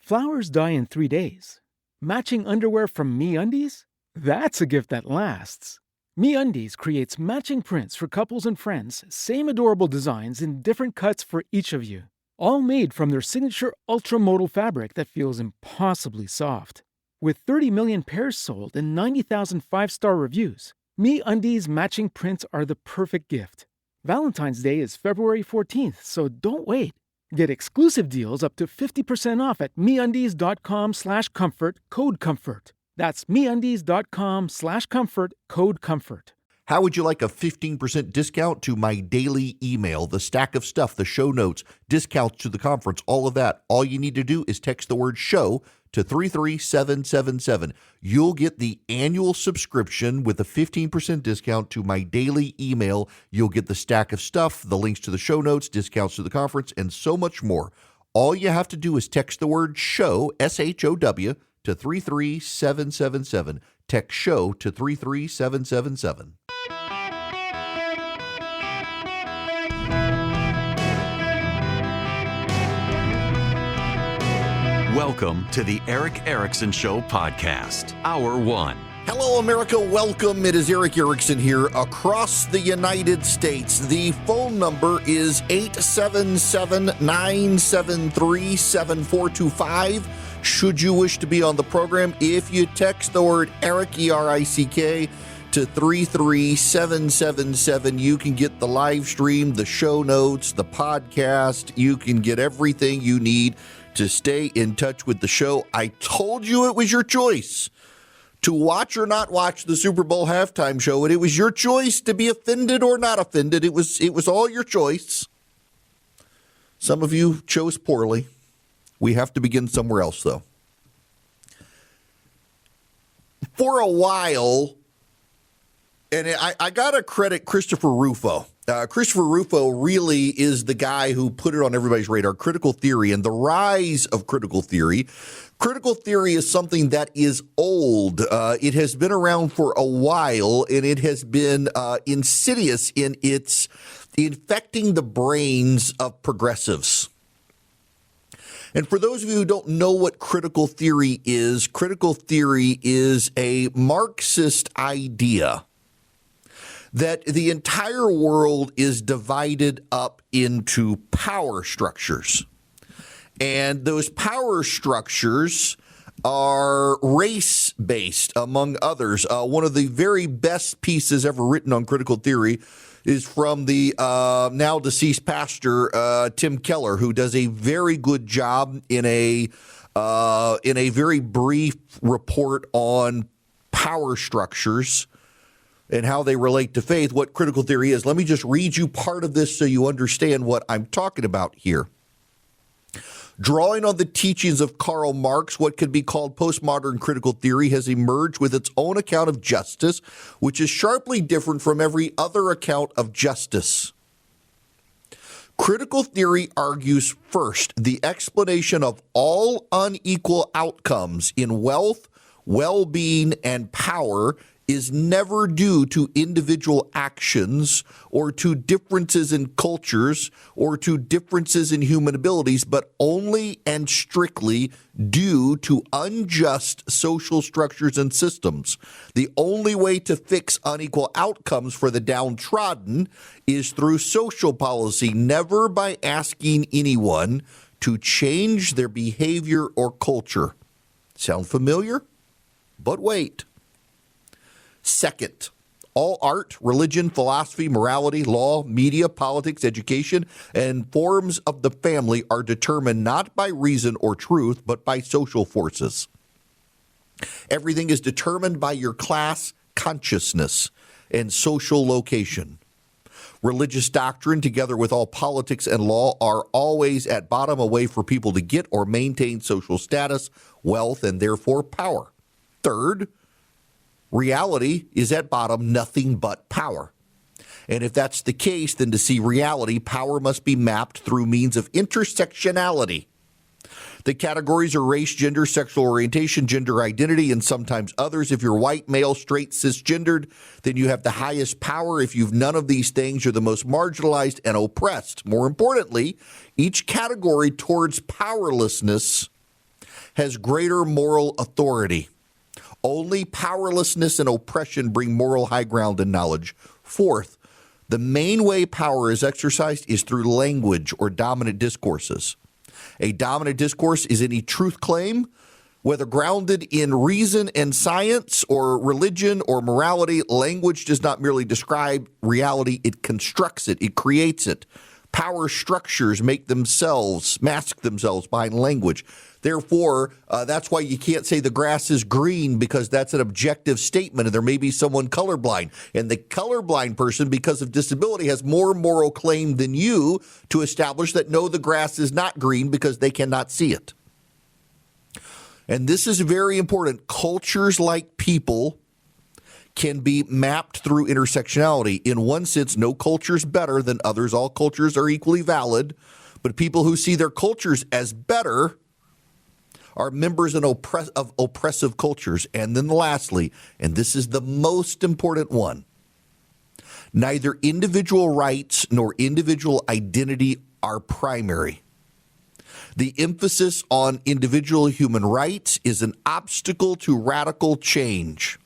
Flowers die in 3 days. Matching underwear from MeUndies? That's a gift that lasts. MeUndies creates matching prints for couples and friends, same adorable designs in different cuts for each of you. All made from their signature ultra-modal fabric that feels impossibly soft. With 30 million pairs sold and 90,000 5-star reviews, MeUndies matching prints are the perfect gift. Valentine's Day is February 14th, so don't wait. Get exclusive deals up to 50% off at MeUndies.com/comfort, code COMFORT. That's MeUndies.com/comfort, code COMFORT. How would you like a 15% discount to my daily email, the stack of stuff, the show notes, discounts to the conference, all of that? All you need to do is text the word show to 33777. You'll get the annual subscription with a 15% discount to my daily email. You'll get the stack of stuff, the links to the show notes, discounts to the conference, and so much more. All you have to do is text the word show, SHOW, to 33777. Text show to 33777. Welcome to the Eric Erickson Show podcast, Hour 1. Hello, America. Welcome. It is Eric Erickson here across the United States. The phone number is 877-973-7425. Should you wish to be on the program, if you text the word Eric, E-R-I-C-K, to 33777, you can get the live stream, the show notes, the podcast. You can get everything you need to stay in touch with the show. I told you it was your choice to watch or not watch the Super Bowl halftime show, and it was your choice to be offended or not offended. It was all your choice. Some of you chose poorly. We have to begin somewhere else, though. For a while, and I got to credit Christopher Rufo. Christopher Rufo really is the guy who put it on everybody's radar, critical theory and the rise of critical theory. Critical theory is something that is old. It has been around for a while, and it has been insidious in its infecting the brains of progressives. And for those of you who don't know what critical theory is a Marxist idea that the entire world is divided up into power structures. And those power structures are race-based, among others. One of the very best pieces ever written on critical theory is from the now deceased pastor, Tim Keller, who does a very good job in a very brief report on power structures and how they relate to faith, what critical theory is. Let me just read you part of this so you understand what I'm talking about here. Drawing on the teachings of Karl Marx, what could be called postmodern critical theory has emerged with its own account of justice, which is sharply different from every other account of justice. Critical theory argues first the explanation of all unequal outcomes in wealth, well-being, and power is never due to individual actions or to differences in cultures or to differences in human abilities, but only and strictly due to unjust social structures and systems. The only way to fix unequal outcomes for the downtrodden is through social policy, never by asking anyone to change their behavior or culture. Sound familiar? But wait. Second, all art, religion, philosophy, morality, law, media, politics, education, and forms of the family are determined not by reason or truth, but by social forces. Everything is determined by your class consciousness and social location. Religious doctrine, together with all politics and law, are always at bottom a way for people to get or maintain social status, wealth, and therefore power. Third, reality is at bottom nothing but power. And if that's the case, then to see reality, power must be mapped through means of intersectionality. The categories are race, gender, sexual orientation, gender identity, and sometimes others. If you're white, male, straight, cisgendered, then you have the highest power. If you've none of these things, you're the most marginalized and oppressed. More importantly, each category towards powerlessness has greater moral authority. Only powerlessness and oppression bring moral high ground and knowledge. Fourth, the main way power is exercised is through language or dominant discourses. A dominant discourse is any truth claim, whether grounded in reason and science or religion or morality. Language does not merely describe reality, it constructs it, it creates it. Power structures mask themselves behind language. Therefore, that's why you can't say the grass is green, because that's an objective statement, and there may be someone colorblind. And the colorblind person, because of disability, has more moral claim than you to establish that, no, the grass is not green, because they cannot see it. And this is very important. Cultures, like people, can be mapped through intersectionality. In one sense, no culture is better than others. All cultures are equally valid. But people who see their cultures as better are members of oppressive cultures. And then lastly, and this is the most important one, neither individual rights nor individual identity are primary. The emphasis on individual human rights is an obstacle to radical change.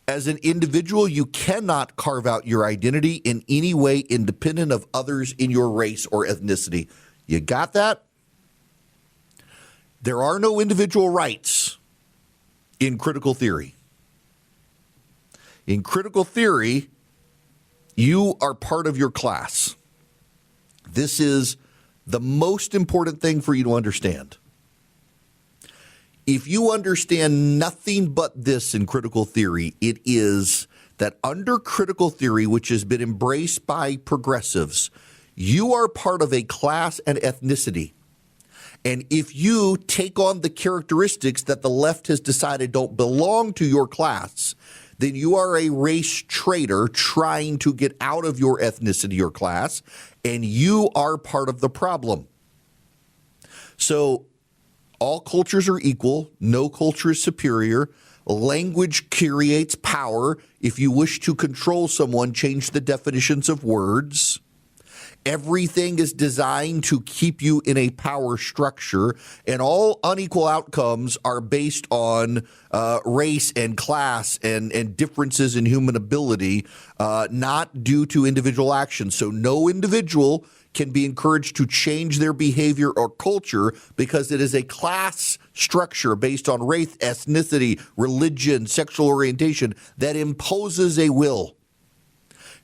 As an individual, you cannot carve out your identity in any way independent of others in your race or ethnicity. You got that? There are no individual rights in critical theory. In critical theory, you are part of your class. This is the most important thing for you to understand. If you understand nothing but this in critical theory, it is that under critical theory, which has been embraced by progressives, you are part of a class and ethnicity. And if you take on the characteristics that the left has decided don't belong to your class, then you are a race traitor trying to get out of your ethnicity or class, and you are part of the problem. So all cultures are equal. No culture is superior. Language creates power. If you wish to control someone, change the definitions of words. Everything is designed to keep you in a power structure, and all unequal outcomes are based on race and class and differences in human ability, not due to individual action. So no individual can be encouraged to change their behavior or culture because it is a class structure based on race, ethnicity, religion, sexual orientation that imposes a will.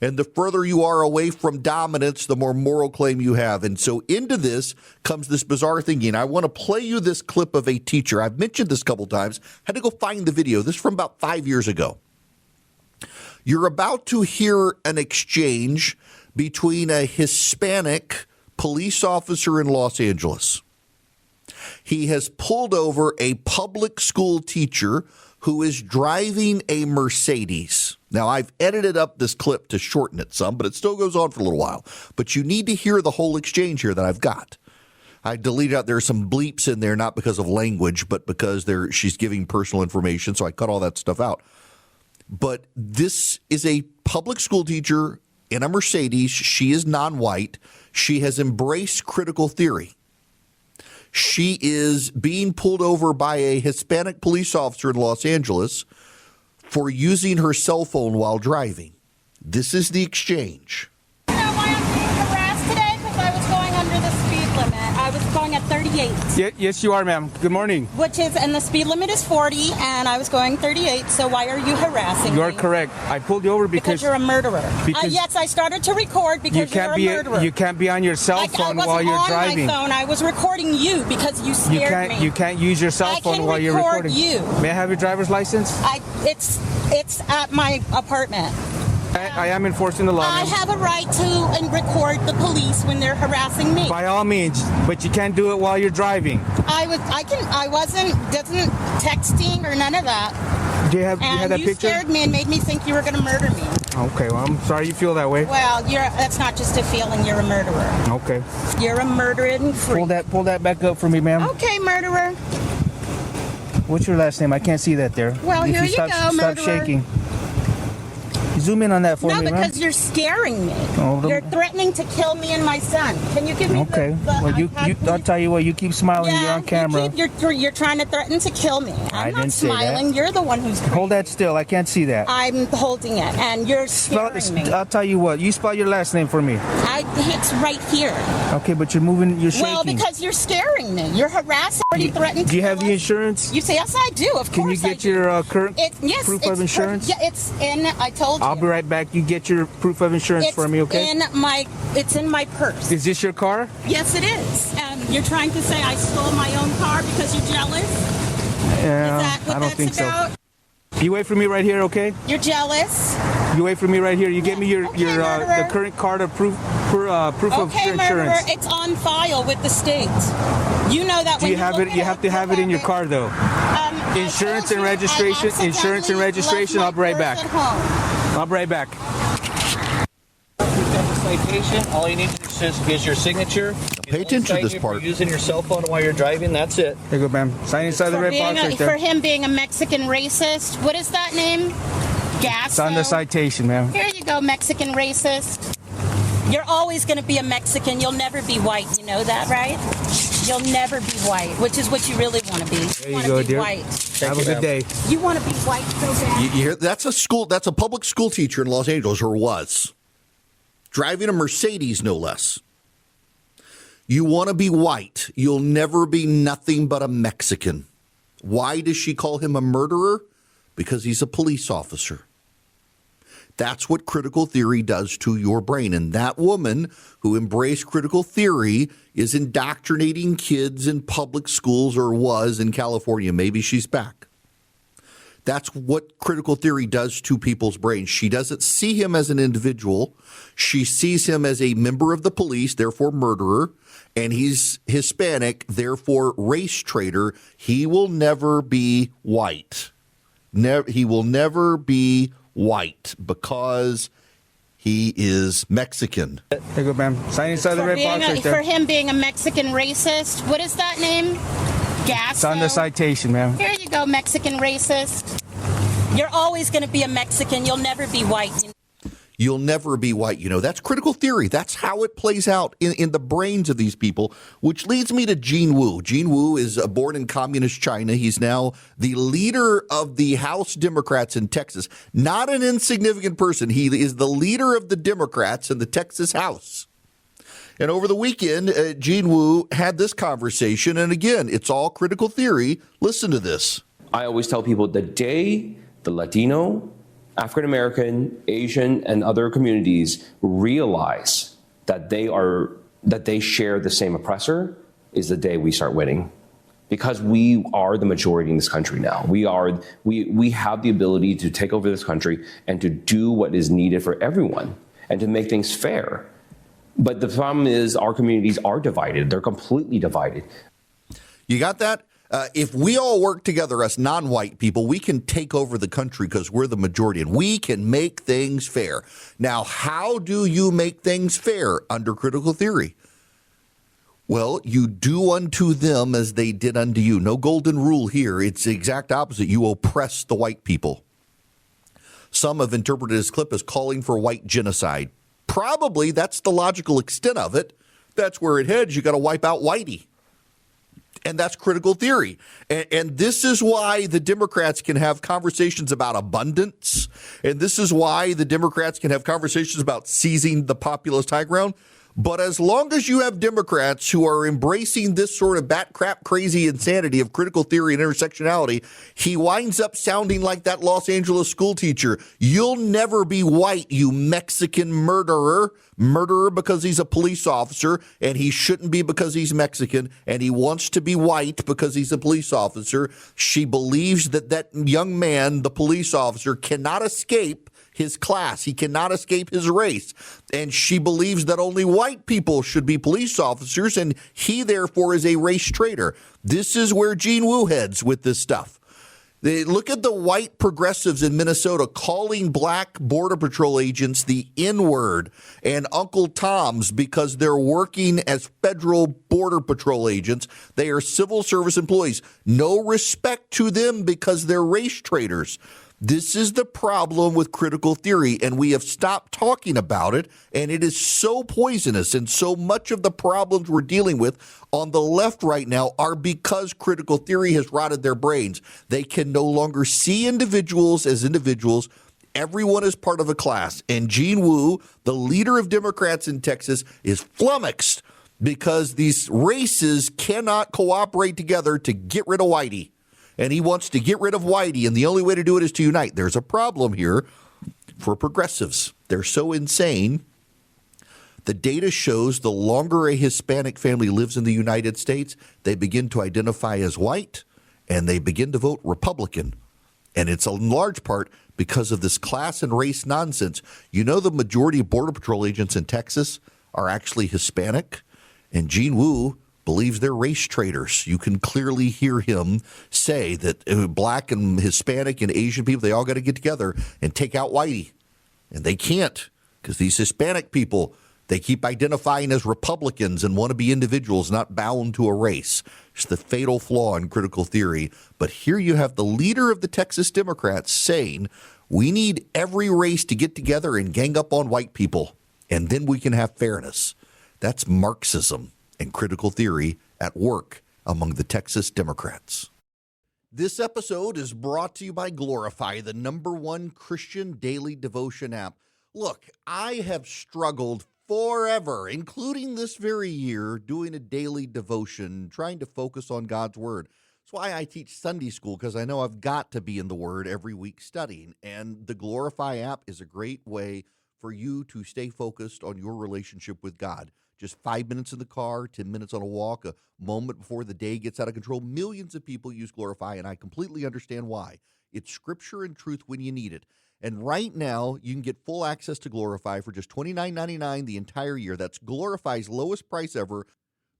And the further you are away from dominance, the more moral claim you have. And so into this comes this bizarre thinking. I want to play you this clip of a teacher. I've mentioned this a couple times. Had to go find the video. This is from about 5 years ago. You're about to hear an exchange between a Hispanic police officer in Los Angeles. He has pulled over a public school teacher who is driving a Mercedes. Now, I've edited up this clip to shorten it some, but it still goes on for a little while. But you need to hear the whole exchange here that I've got. I deleted out, there are some bleeps in there, not because of language, but because she's giving personal information, so I cut all that stuff out. But this is a public school teacher in a Mercedes. She is non-white. She has embraced critical theory. She is being pulled over by a Hispanic police officer in Los Angeles for using her cell phone while driving. This is the exchange. You know why I'm being harassed today? Because I was going under the speed limit. I was going at 38. Yes, you are, ma'am. Good morning. And the speed limit is 40, and I was going 38, so why are you harassing me? You're correct. I pulled you over because you're a murderer. Because yes, I started to record because you're a murderer. You can't be on your cell phone while you're driving. I wasn't on my phone. I was recording you because you scared me. You can't use your cell phone while you're recording. I can record you. May I have your driver's license? It's at my apartment. I am enforcing the law. I have a right to record the police when they're harassing me. By all means, but you can't do it while you're driving. I wasn't texting or none of that. Do you have that picture? You scared me and made me think you were going to murder me. Okay, well, I'm sorry you feel that way. Well, that's not just a feeling. You're a murderer. Okay. You're a murdering freak. Pull that back up for me, ma'am. Okay, murderer. What's your last name? I can't see that there. Well, here you go, stop murderer. shaking. Zoom in on that for No, me, ma'am. because you're scaring me. Oh, You're threatening to kill me and my son. Can you give me Okay. the Well, iPad, I'll please? tell you what. You keep smiling. You're on camera. You're trying to threaten to kill me. I I'm not didn't say that. smiling. You're the one who's Hold that still. I can't see that. I'm holding it, and you're scaring me. I'll tell you what. You spell your last name for me. It's right here. Okay, but you're moving. You're shaking. Well, because you're scaring me. You're harassing. Already threatened. Do you to have kill the us. insurance? You say yes, I do. Of Can you course, I get do. your current Yes, proof it's of insurance? Yeah, it's in. I told you. I'll be right back. You get your proof of insurance It's for me, okay? It's in my purse. Is this your car? Yes, it is. And you're trying to say I stole my own car because you're jealous? Yeah, Is that what I don't that's think about? so. You wait for me right here, okay? You're jealous? You wait for me right here. You get me your Okay, murderer. the current card of proof of Okay, your murderer, insurance. it's on file with the state. You know that Do when you have look it? You have to have it in your car though. I Insurance told and you I registration. Insurance and accidentally registration. left I'll be right my back. purse at home. I'll be right back. Citation. All you need is your signature. Pay attention to this part. Using your cell phone while you're driving. That's it. Here you go, ma'am. Sign inside the red box right For there. him being a Mexican racist. What is that name? Gas. It's on the citation, ma'am. Here you go, Mexican racist. You're always going to be a Mexican. You'll never be white. You know that, right? You'll never be white, which is what you really want to be. There you wanna go, be dear. white. Have a good day. You want to be white so bad. You hear that's a public school teacher in Los Angeles, or was driving a Mercedes, no less. You want to be white. You'll never be nothing but a Mexican. Why does she call him a murderer? Because he's a police officer. That's what critical theory does to your brain. And that woman who embraced critical theory is indoctrinating kids in public schools, or was in California. Maybe she's back. That's what critical theory does to people's brains. She doesn't see him as an individual. She sees him as a member of the police, therefore murderer, and he's Hispanic, therefore race traitor. He will never be white. He will never be white because he is Mexican. Here you go, ma'am. Sign inside the red box right For there. him being a Mexican racist. What is that name? Gas. It's on the citation, ma'am. Here you go, Mexican racist. You're always going to be a Mexican. You'll never be white. You'll never be white. You know, that's critical theory. That's how it plays out in the brains of these people, which leads me to Gene Wu. Gene Wu is born in communist China. He's now the leader of the House Democrats in Texas. Not an insignificant person. He is the leader of the Democrats in the Texas House. And over the weekend, Gene Wu had this conversation. And again, it's all critical theory. Listen to this. I always tell people the day the Latino, African American, Asian, and other communities realize that they share the same oppressor is the day we start winning. Because we are the majority in this country now. We have the ability to take over this country and to do what is needed for everyone and to make things fair. But the problem is our communities are divided. They're completely divided. You got that? If we all work together, us non-white people, we can take over the country because we're the majority and we can make things fair. Now, how do you make things fair under critical theory? Well, you do unto them as they did unto you. No golden rule here. It's the exact opposite. You oppress the white people. Some have interpreted this clip as calling for white genocide. Probably that's the logical extent of it. That's where it heads. You got to wipe out whitey. And that's critical theory. And this is why the Democrats can have conversations about abundance. And this is why the Democrats can have conversations about seizing the populist high ground. But as long as you have Democrats who are embracing this sort of bat crap crazy insanity of critical theory and intersectionality, he winds up sounding like that Los Angeles school teacher. You'll never be white, you Mexican murderer. Murderer because he's a police officer, and he shouldn't be because he's Mexican, and he wants to be white because he's a police officer. She believes that that young man, the police officer, cannot escape his class. He cannot escape his race. And she believes that only white people should be police officers, and he therefore is a race traitor. This is where Gene Wu heads with this stuff. They look at the white progressives in Minnesota calling black Border Patrol agents the N-word and Uncle Toms because they're working as federal Border Patrol agents. They are civil service employees. No respect to them because they're race traitors. This is the problem with critical theory, and we have stopped talking about it, and it is so poisonous, and so much of the problems we're dealing with on the left right now are because critical theory has rotted their brains. They can no longer see individuals as individuals. Everyone is part of a class, and Gene Wu, the leader of Democrats in Texas, is flummoxed because these races cannot cooperate together to get rid of Whitey. And he wants to get rid of Whitey, and the only way to do it is to unite. There's a problem here for progressives. They're so insane. The data shows the longer a Hispanic family lives in the United States, they begin to identify as white, and they begin to vote Republican. And it's in large part because of this class and race nonsense. You know, the majority of Border Patrol agents in Texas are actually Hispanic, and Gene Wu believes they're race traitors. You can clearly hear him say that black and Hispanic and Asian people, they all got to get together and take out Whitey. And they can't, because these Hispanic people, they keep identifying as Republicans and want to be individuals, not bound to a race. It's the fatal flaw in critical theory. But here you have the leader of the Texas Democrats saying, we need every race to get together and gang up on white people, and then we can have fairness. That's Marxism and critical theory at work among the Texas Democrats. This episode is brought to you by Glorify, the #1 Christian daily devotion app. Look, I have struggled forever, including this very year, doing a daily devotion, trying to focus on God's Word. That's why I teach Sunday school, because I know I've got to be in the Word every week studying. And the Glorify app is a great way for you to stay focused on your relationship with God. Just 5 minutes in the car, 10 minutes on a walk, a moment before the day gets out of control. Millions of people use Glorify, and I completely understand why. It's scripture and truth when you need it. And right now, you can get full access to Glorify for just $29.99 the entire year. That's Glorify's lowest price ever.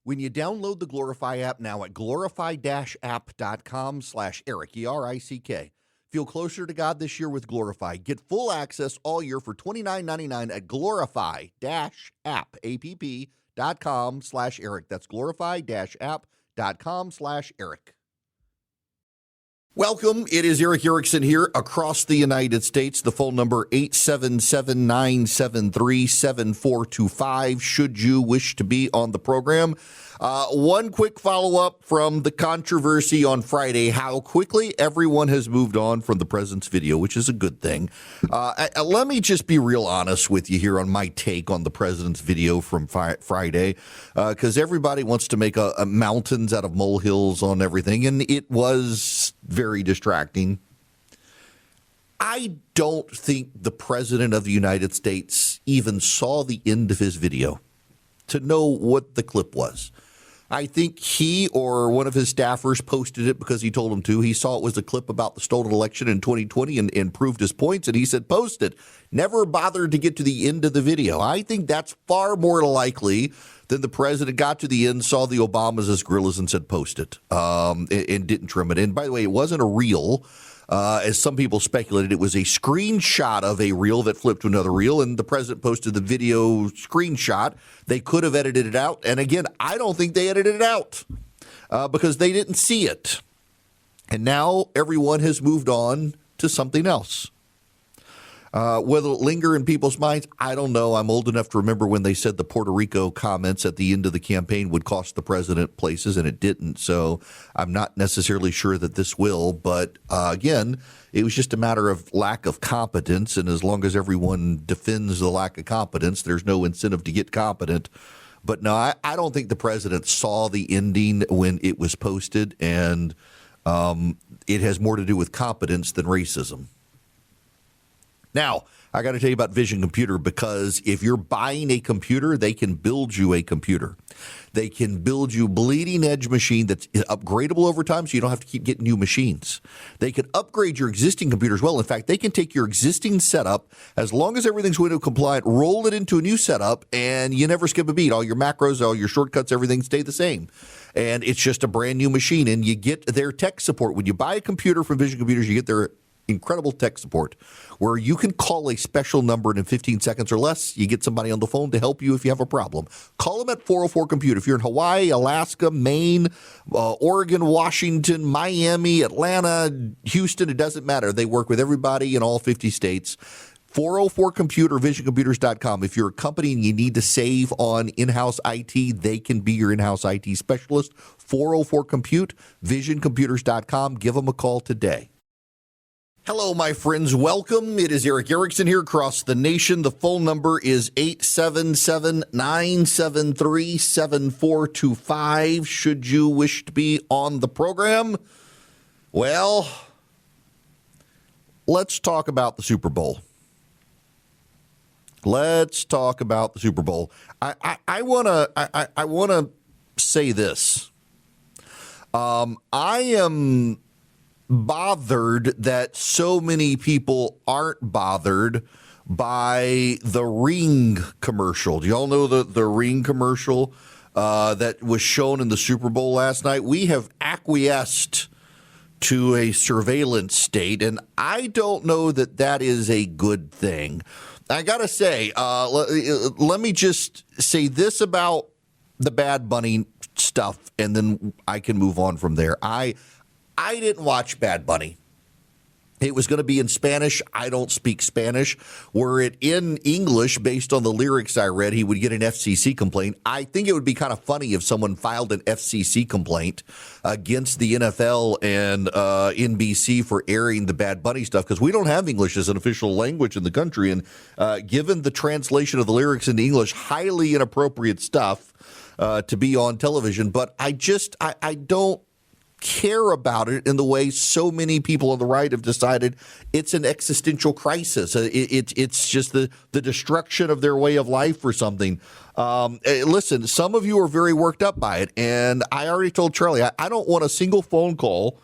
When you download the Glorify app now at glorify-app.com/Eric, E-R-I-C-K. Feel closer to God this year with Glorify. Get full access all year for $29.99 at glorify-app.com/Eric. That's glorify-app.com/Eric. Welcome. It is Eric Erickson here across the United States. The phone number 877-973-7425 should you wish to be on the program. One quick follow-up from the controversy on Friday, how quickly everyone has moved on from the president's video, which is a good thing. Let me just be real honest with you here on my take on the president's video from Friday, because everybody wants to make a mountains out of molehills on everything, and it was very distracting. I don't think the president of the United States even saw the end of his video to know what the clip was. I think he or one of his staffers posted it because he told him to. He saw it was a clip about the stolen election in 2020 and proved his points, and he said, post it. Never bothered to get to the end of the video. I think that's far more likely than the president got to the end, saw the Obamas as gorillas, and said, post it, and didn't trim it. And by the way, it wasn't a reel. As some people speculated, it was a screenshot of a reel that flipped to another reel, and the president posted the video screenshot. They could have edited it out. And again, I don't think they edited it out because they didn't see it. And now everyone has moved on to something else. Whether it linger in people's minds, I don't know. I'm old enough to remember when they said the Puerto Rico comments at the end of the campaign would cost the president places, and it didn't. So I'm not necessarily sure that this will. But again, it was just a matter of lack of competence. And as long as everyone defends the lack of competence, there's no incentive to get competent. But no, I don't think the president saw the ending when it was posted. And it has more to do with competence than racism. Now, I got to tell you about Vision Computer, because if you're buying a computer, they can build you a computer. They can build you a bleeding edge machine that's upgradable over time, so you don't have to keep getting new machines. They can upgrade your existing computer as well. In fact, they can take your existing setup, as long as everything's Windows compliant, roll it into a new setup, and you never skip a beat. All your macros, all your shortcuts, everything stay the same. And it's just a brand new machine, and you get their tech support. When you buy a computer from Vision Computers, you get their incredible tech support where you can call a special number and in 15 seconds or less, you get somebody on the phone to help you if you have a problem. Call them at 404-COMPUTE. If you're in Hawaii, Alaska, Maine, Oregon, Washington, Miami, Atlanta, Houston, it doesn't matter. They work with everybody in all 50 states. 404-COMPUTE or visioncomputers.com. If you're a company and you need to save on in-house IT, they can be your in-house IT specialist. 404-COMPUTE, visioncomputers.com. Give them a call today. Hello, my friends. Welcome. It is Eric Erickson here across the nation. The phone number is 877-973-7425. Should you wish to be on the program? Well, let's talk about the Super Bowl. Let's talk about the Super Bowl. I wanna say this. I am bothered that so many people aren't bothered by the Ring commercial. Do y'all know the Ring commercial that was shown in the Super Bowl last night? We have acquiesced to a surveillance state, and I don't know that that is a good thing. I got to say, let me just say this about the Bad Bunny stuff, and then I can move on from there. I didn't watch Bad Bunny. It was going to be in Spanish. I don't speak Spanish. Were it in English, based on the lyrics I read, he would get an FCC complaint. I think it would be kind of funny if someone filed an FCC complaint against the NFL and NBC for airing the Bad Bunny stuff, because we don't have English as an official language in the country. And given the translation of the lyrics into English, highly inappropriate stuff to be on television. But I don't care about it in the way so many people on the right have decided it's an existential crisis. It's just the destruction of their way of life or something. Listen, some of you are very worked up by it, and I already told Charlie I don't want a single phone call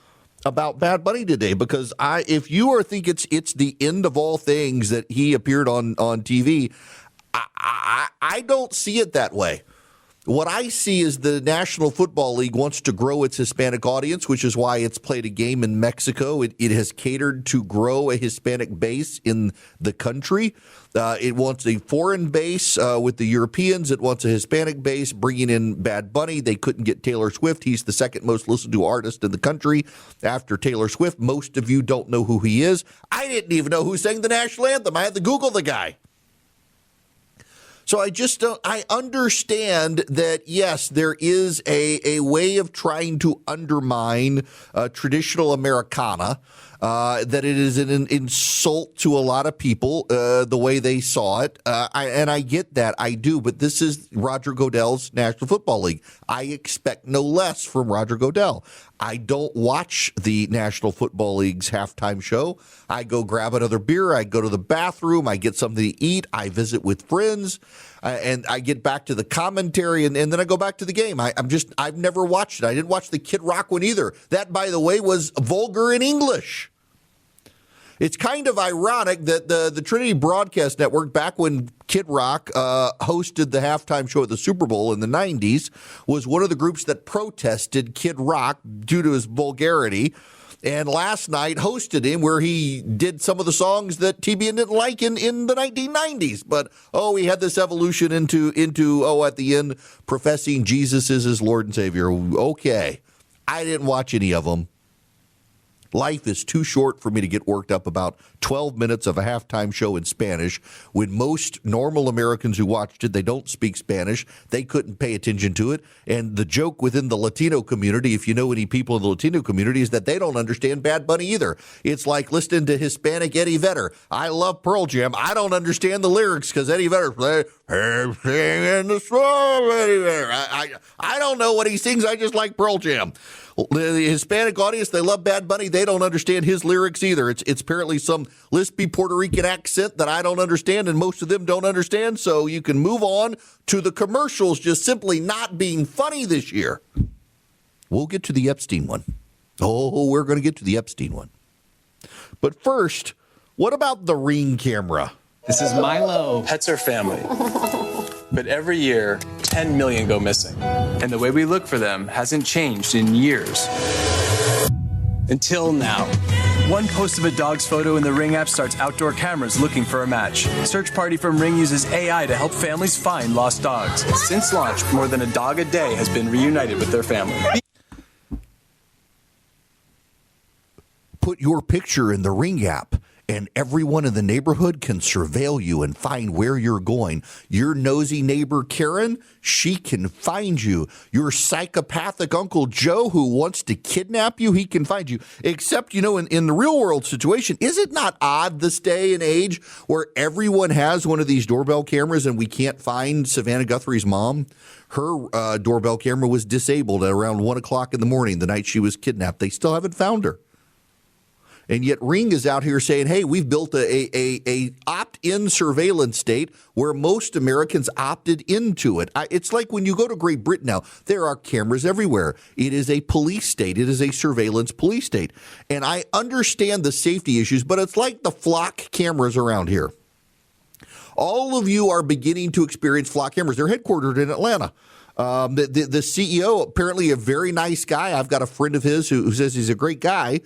about Bad Bunny today, because if you think it's the end of all things that he appeared on TV, I don't see it that way. What I see is the National Football League wants to grow its Hispanic audience, which is why it's played a game in Mexico. It has catered to grow a Hispanic base in the country. It wants a foreign base with the Europeans. It wants a Hispanic base, bringing in Bad Bunny. They couldn't get Taylor Swift. He's the second most listened to artist in the country after Taylor Swift. Most of you don't know who he is. I didn't even know who sang the national anthem. I had to Google the guy. So I understand that, yes, there is a way of trying to undermine traditional Americana, that it is an insult to a lot of people, the way they saw it. And I get that. I do. But this is Roger Goodell's National Football League. I expect no less from Roger Goodell. I don't watch the National Football League's halftime show. I go grab another beer. I go to the bathroom. I get something to eat. I visit with friends. And I get back to the commentary, and then I go back to the game. I've never watched it. I didn't watch the Kid Rock one either. That, by the way, was vulgar in English. It's kind of ironic that the Trinity Broadcast Network, back when Kid Rock hosted the halftime show at the Super Bowl in the 90s, was one of the groups that protested Kid Rock due to his vulgarity. And last night hosted him, where he did some of the songs that TBN didn't like in the 1990s. But, he had this evolution into at the end, professing Jesus is his Lord and Savior. Okay. I didn't watch any of them. Life is too short for me to get worked up about 12 minutes of a halftime show in Spanish when most normal Americans who watched it, they don't speak Spanish. They couldn't pay attention to it. And the joke within the Latino community, if you know any people in the Latino community, is that they don't understand Bad Bunny either. It's like listening to Hispanic Eddie Vedder. I love Pearl Jam. I don't understand the lyrics because Eddie Vedder plays in the storm. I don't know what he sings. I just like Pearl Jam. The Hispanic audience, they love Bad Bunny. They don't understand his lyrics either. It's apparently some lispy Puerto Rican accent that I don't understand, and most of them don't understand. So you can move on to the commercials just simply not being funny this year. We'll get to the Epstein one. We're going to get to the Epstein one. But first, what about the Ring camera? This is Milo. Pets are family. But every year, 10 million go missing. And the way we look for them hasn't changed in years. Until now. One post of a dog's photo in the Ring app starts outdoor cameras looking for a match. Search Party from Ring uses AI to help families find lost dogs. Since launch, more than a dog a day has been reunited with their family. Put your picture in the Ring app, and everyone in the neighborhood can surveil you and find where you're going. Your nosy neighbor Karen, she can find you. Your psychopathic Uncle Joe who wants to kidnap you, he can find you. Except, in the real world situation, is it not odd this day and age where everyone has one of these doorbell cameras and we can't find Savannah Guthrie's mom? Her doorbell camera was disabled at around 1 o'clock in the morning the night she was kidnapped. They still haven't found her. And yet Ring is out here saying, hey, we've built a opt-in surveillance state where most Americans opted into it. It's like when you go to Great Britain now, there are cameras everywhere. It is a police state. It is a surveillance police state. And I understand the safety issues, but it's like the flock cameras around here. All of you are beginning to experience flock cameras. They're headquartered in Atlanta. The CEO, apparently a very nice guy. I've got a friend of his who says he's a great guy.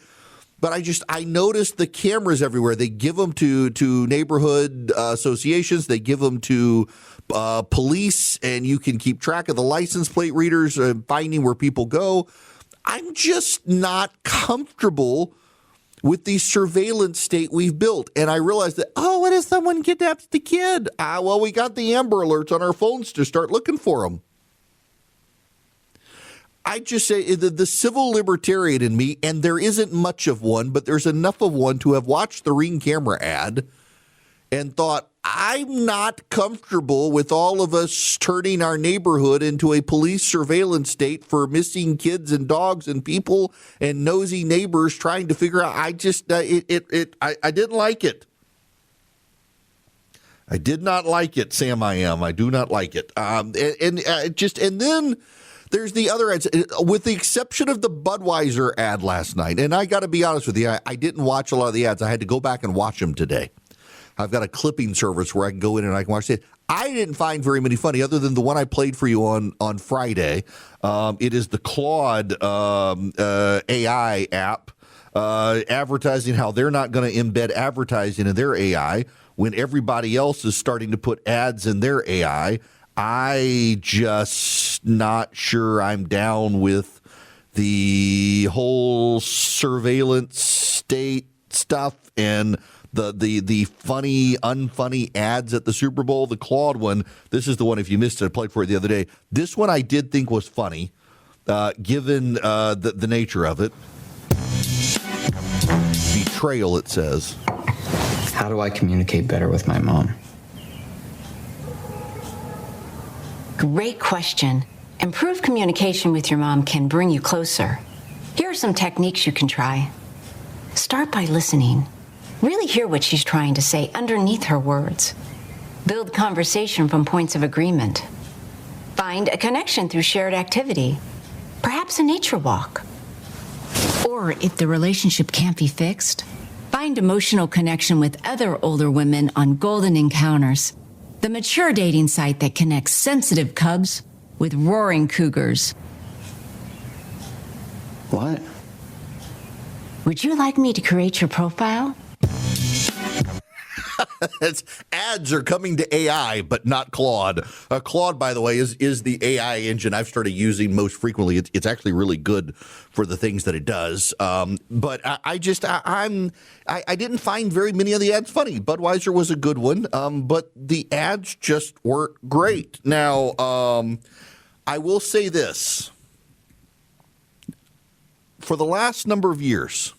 But I noticed the cameras everywhere. They give them to neighborhood associations. They give them to police, and you can keep track of the license plate readers and finding where people go. I'm just not comfortable with the surveillance state we've built. And I realized that, what if someone kidnaps the kid? Well, we got the Amber Alerts on our phones to start looking for them. I just say the civil libertarian in me, and there isn't much of one, but there's enough of one to have watched the Ring camera ad and thought, I'm not comfortable with all of us turning our neighborhood into a police surveillance state for missing kids and dogs and people and nosy neighbors trying to figure out. I just, I didn't like it. I did not like it, Sam. I do not like it. And then there's the other ads, with the exception of the Budweiser ad last night. And I got to be honest with you, I didn't watch a lot of the ads. I had to go back and watch them today. I've got a clipping service where I can go in and I can watch it. I didn't find very many funny other than the one I played for you on Friday. It is the Claude AI app advertising how they're not going to embed advertising in their AI when everybody else is starting to put ads in their AI. I just not sure I'm down with the whole surveillance state stuff and the funny, unfunny ads at the Super Bowl. The Claude one, this is the one, if you missed it, I played for it the other day. This one I did think was funny, given the nature of it. Betrayal, it says. How do I communicate better with my mom? Great question. Improved communication with your mom can bring you closer. Here are some techniques you can try. Start by listening. Really hear what she's trying to say underneath her words. Build conversation from points of agreement. Find a connection through shared activity, perhaps a nature walk. Or if the relationship can't be fixed, find emotional connection with other older women on Golden Encounters, the mature dating site that connects sensitive cubs with roaring cougars. What? Would you like me to create your profile? Ads are coming to AI, but not Claude. Claude, by the way, is the AI engine I've started using most frequently. It's actually really good for the things that it does. But I didn't find very many of the ads funny. Budweiser was a good one, but the ads just weren't great. Now, I will say this. For the last number of years,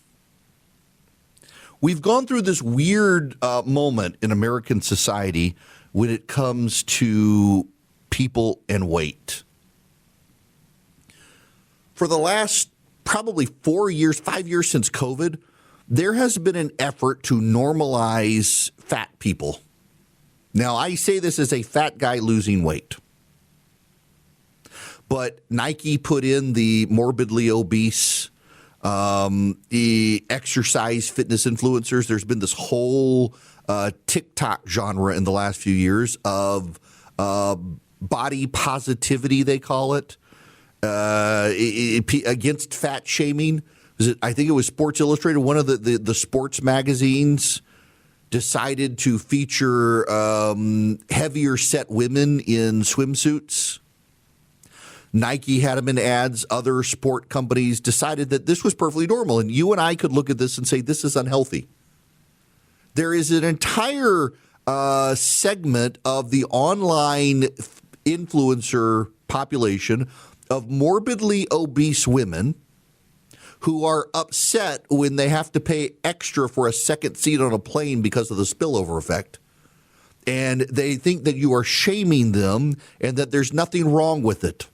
we've gone through this weird moment in American society when it comes to people and weight. For the last probably 5 years since COVID, there has been an effort to normalize fat people. Now, I say this as a fat guy losing weight. But Nike put in the morbidly obese, the exercise fitness influencers. There's been this whole TikTok genre in the last few years of body positivity, they call it, against fat shaming, I think it was Sports Illustrated, one of the sports magazines decided to feature heavier set women in swimsuits. Nike had them in ads. Other sport companies decided that this was perfectly normal. And you and I could look at this and say, this is unhealthy. There is an entire segment of the online influencer population of morbidly obese women who are upset when they have to pay extra for a second seat on a plane because of the spillover effect. And they think that you are shaming them and that there's nothing wrong with it.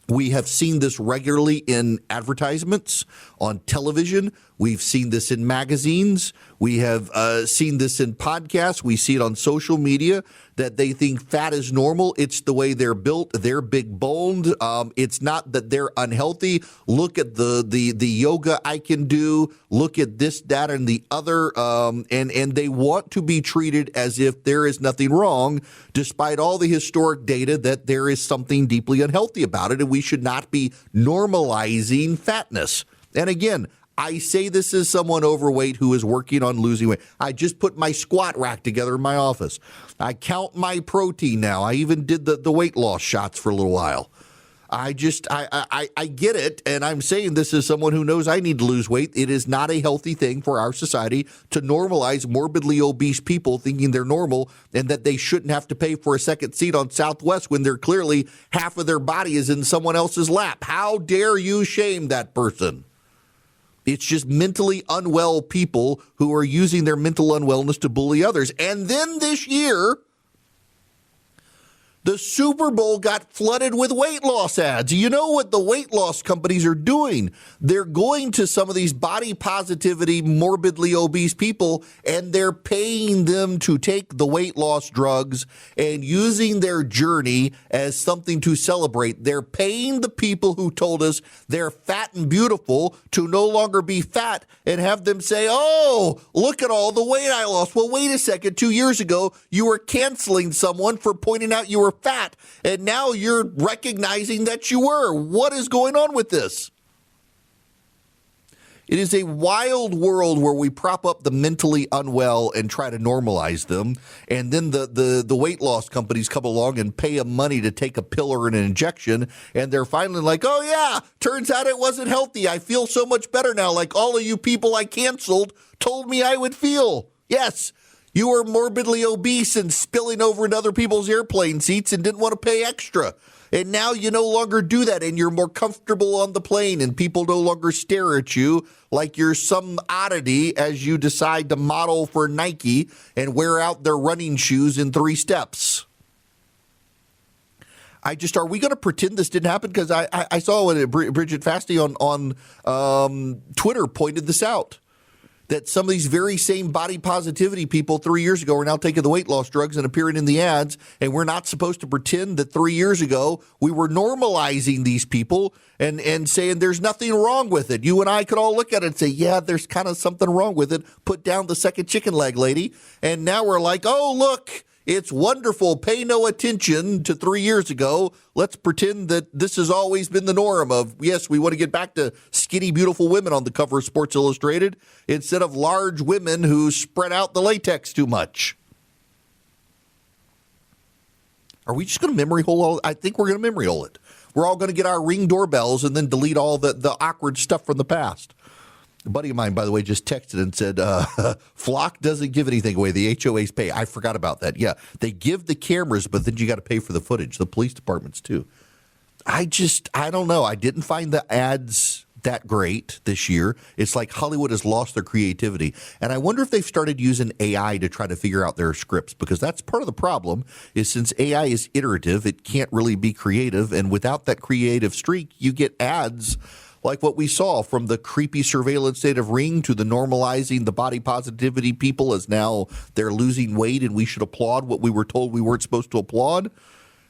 We have seen this regularly in advertisements, on television. We've seen this in magazines. We have seen this in podcasts. We see it on social media that they think fat is normal. It's the way they're built. They're big boned. It's not that they're unhealthy. Look at the yoga I can do. Look at this, that, and the other. And they want to be treated as if there is nothing wrong, despite all the historic data that there is something deeply unhealthy about it. And we should not be normalizing fatness. And again, I say this as someone overweight who is working on losing weight. I just put my squat rack together in my office. I count my protein now. I even did the weight loss shots for a little while. I get it, and I'm saying this as someone who knows I need to lose weight. It is not a healthy thing for our society to normalize morbidly obese people thinking they're normal and that they shouldn't have to pay for a second seat on Southwest when they're clearly half of their body is in someone else's lap. How dare you shame that person? It's just mentally unwell people who are using their mental unwellness to bully others. And then this year, the Super Bowl got flooded with weight loss ads. You know what the weight loss companies are doing? They're going to some of these body positivity, morbidly obese people, and they're paying them to take the weight loss drugs and using their journey as something to celebrate. They're paying the people who told us they're fat and beautiful to no longer be fat and have them say, oh, look at all the weight I lost. Well, wait a second. 2 years ago, you were canceling someone for pointing out you were fat, and now you're recognizing that you were. What is going on with this? It is a wild world where we prop up the mentally unwell and try to normalize them, and then the weight loss companies come along and pay them money to take a pill or an injection, and they're finally like, oh yeah, turns out it wasn't healthy. I feel so much better now, like all of you people I canceled told me I would feel. Yes, you were morbidly obese and spilling over into other people's airplane seats and didn't want to pay extra. And now you no longer do that, and you're more comfortable on the plane, and people no longer stare at you like you're some oddity as you decide to model for Nike and wear out their running shoes in 3 steps. Are we going to pretend this didn't happen? Because I saw when Bridget Fasty on Twitter pointed this out, that some of these very same body positivity people 3 years ago are now taking the weight loss drugs and appearing in the ads, and we're not supposed to pretend that 3 years ago we were normalizing these people and saying there's nothing wrong with it. You and I could all look at it and say, yeah, there's kind of something wrong with it. Put down the second chicken leg, lady. And now we're like, oh, look, it's wonderful. Pay no attention to 3 years ago. Let's pretend that this has always been the norm of, yes, we want to get back to skinny, beautiful women on the cover of Sports Illustrated instead of large women who spread out the latex too much. Are we just going to memory hole all? I think we're going to memory hole it. We're all going to get our Ring doorbells and then delete all the awkward stuff from the past. A buddy of mine, by the way, just texted and said, Flock doesn't give anything away. The HOAs pay. I forgot about that. Yeah, they give the cameras, but then you got to pay for the footage. The police departments, too. I don't know. I didn't find the ads that great this year. It's like Hollywood has lost their creativity. And I wonder if they've started using AI to try to figure out their scripts, because that's part of the problem is since AI is iterative, it can't really be creative. And without that creative streak, you get ads like what we saw from the creepy surveillance state of Ring to the normalizing the body positivity people as now they're losing weight and we should applaud what we were told we weren't supposed to applaud.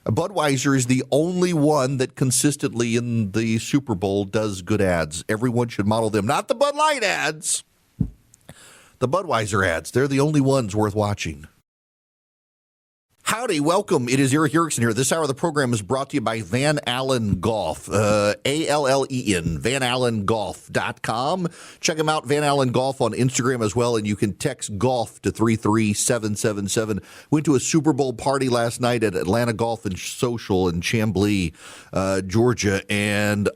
Budweiser is the only one that consistently in the Super Bowl does good ads. Everyone should model them. Not the Bud Light ads, the Budweiser ads. They're the only ones worth watching. Howdy, welcome. It is Eric Erickson here. This hour of the program is brought to you by Van Allen Golf, A-L-L-E-N, vanallengolf.com. Check them out, Van Allen Golf, on Instagram as well, and you can text golf to 33777. Went to a Super Bowl party last night at Atlanta Golf and Social in Chamblee, Georgia, and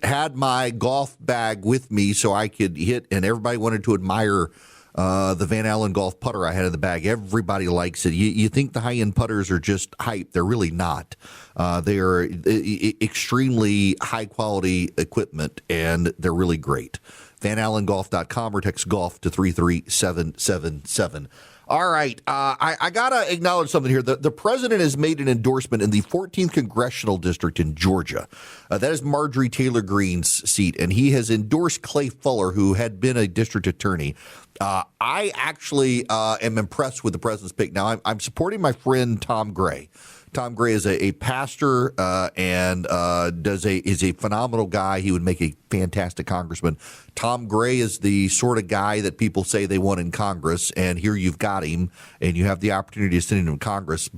had my golf bag with me so I could hit, and everybody wanted to admire the Van Allen Golf putter I had in the bag. Everybody likes it. You think the high-end putters are just hype. They're really not. They are extremely high-quality equipment, and they're really great. vanallengolf.com or text golf to 33777. All right. I got to acknowledge something here. The president has made an endorsement in the 14th Congressional District in Georgia. That is Marjorie Taylor Greene's seat, and he has endorsed Clay Fuller, who had been a district attorney. I actually am impressed with the president's pick. Now, I'm supporting my friend Tom Gray. Tom Gray is a pastor and is a phenomenal guy. He would make a fantastic congressman. Tom Gray is the sort of guy that people say they want in Congress, and here you've got him, and you have the opportunity to send him in Congress.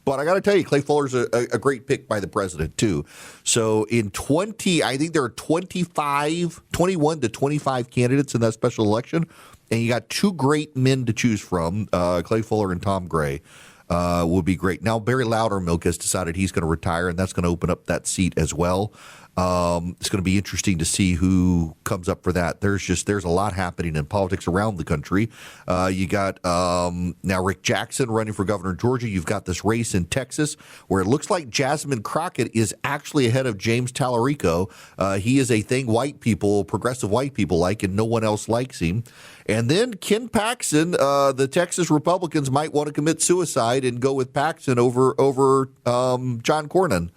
But I got to tell you, Clay Fuller's a great pick by the president, too. So in I think there are 21 to 25 candidates in that special election, and you got two great men to choose from, Clay Fuller and Tom Gray. Would be great. Now, Barry Loudermilk has decided he's going to retire, and that's going to open up that seat as well. It's going to be interesting to see who comes up for that. There's a lot happening in politics around the country. You got now Rick Jackson running for governor of Georgia. You've got this race in Texas where it looks like Jasmine Crockett is actually ahead of James Tallarico. He is a thing progressive white people like, and no one else likes him. And then Ken Paxton, the Texas Republicans might want to commit suicide and go with Paxton over John Cornyn.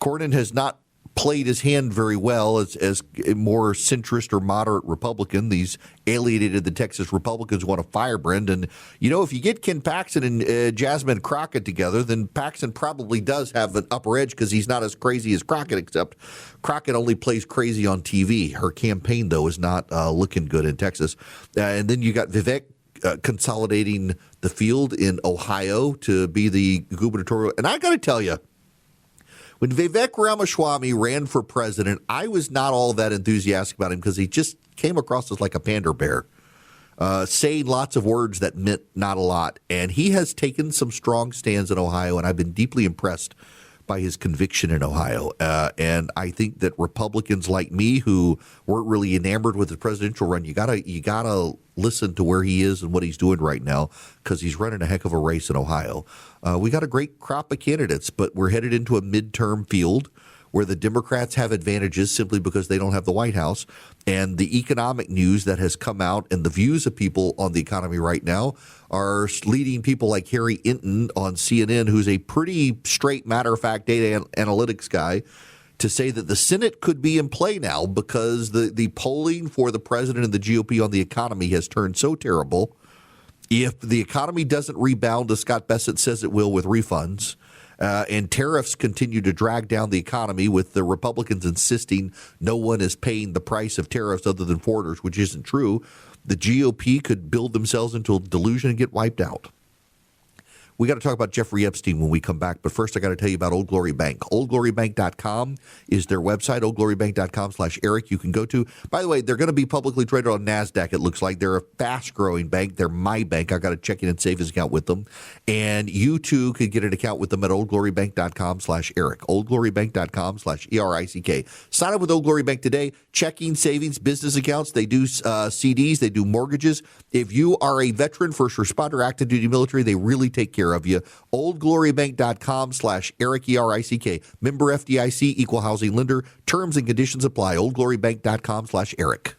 Cornyn has not played his hand very well as a more centrist or moderate Republican. These alienated the Texas Republicans want a firebrand. And, if you get Ken Paxton and Jasmine Crockett together, then Paxton probably does have an upper edge because he's not as crazy as Crockett, except Crockett only plays crazy on TV. Her campaign, though, is not looking good in Texas. And then you got Vivek consolidating the field in Ohio to be the gubernatorial. And I got to tell you, when Vivek Ramaswamy ran for president, I was not all that enthusiastic about him because he just came across as like a pander bear, saying lots of words that meant not a lot. And he has taken some strong stands in Ohio, and I've been deeply impressed by his conviction in Ohio. And I think that Republicans like me who weren't really enamored with the presidential run, you gotta listen to where he is and what he's doing right now because he's running a heck of a race in Ohio. We got a great crop of candidates, but we're headed into a midterm field where the Democrats have advantages simply because they don't have the White House. And the economic news that has come out and the views of people on the economy right now are leading people like Harry Inton on CNN, who's a pretty straight matter-of-fact data analytics guy, to say that the Senate could be in play now because the polling for the president and the GOP on the economy has turned so terrible. If the economy doesn't rebound, as Scott Bassett says it will with refunds, and tariffs continue to drag down the economy with the Republicans insisting no one is paying the price of tariffs other than foreigners, which isn't true, the GOP could build themselves into a delusion and get wiped out. We got to talk about Jeffrey Epstein when we come back. But first, I got to tell you about Old Glory Bank. OldGloryBank.com is their website, oldglorybank.com/Eric. You can go to. By the way, they're going to be publicly traded on NASDAQ, it looks like. They're a fast-growing bank. They're my bank. I got a checking and savings account with them. And you, too, could get an account with them at oldglorybank.com/Eric. Oldglorybank.com/ERICK. Sign up with Old Glory Bank today. Checking, savings, business accounts. They do CDs. They do mortgages. If you are a veteran, first responder, active duty military, they really take care of you. oldglorybank.com/Eric, ERICK. Member FDIC, equal housing lender. Terms and conditions apply. oldglorybank.com/Eric.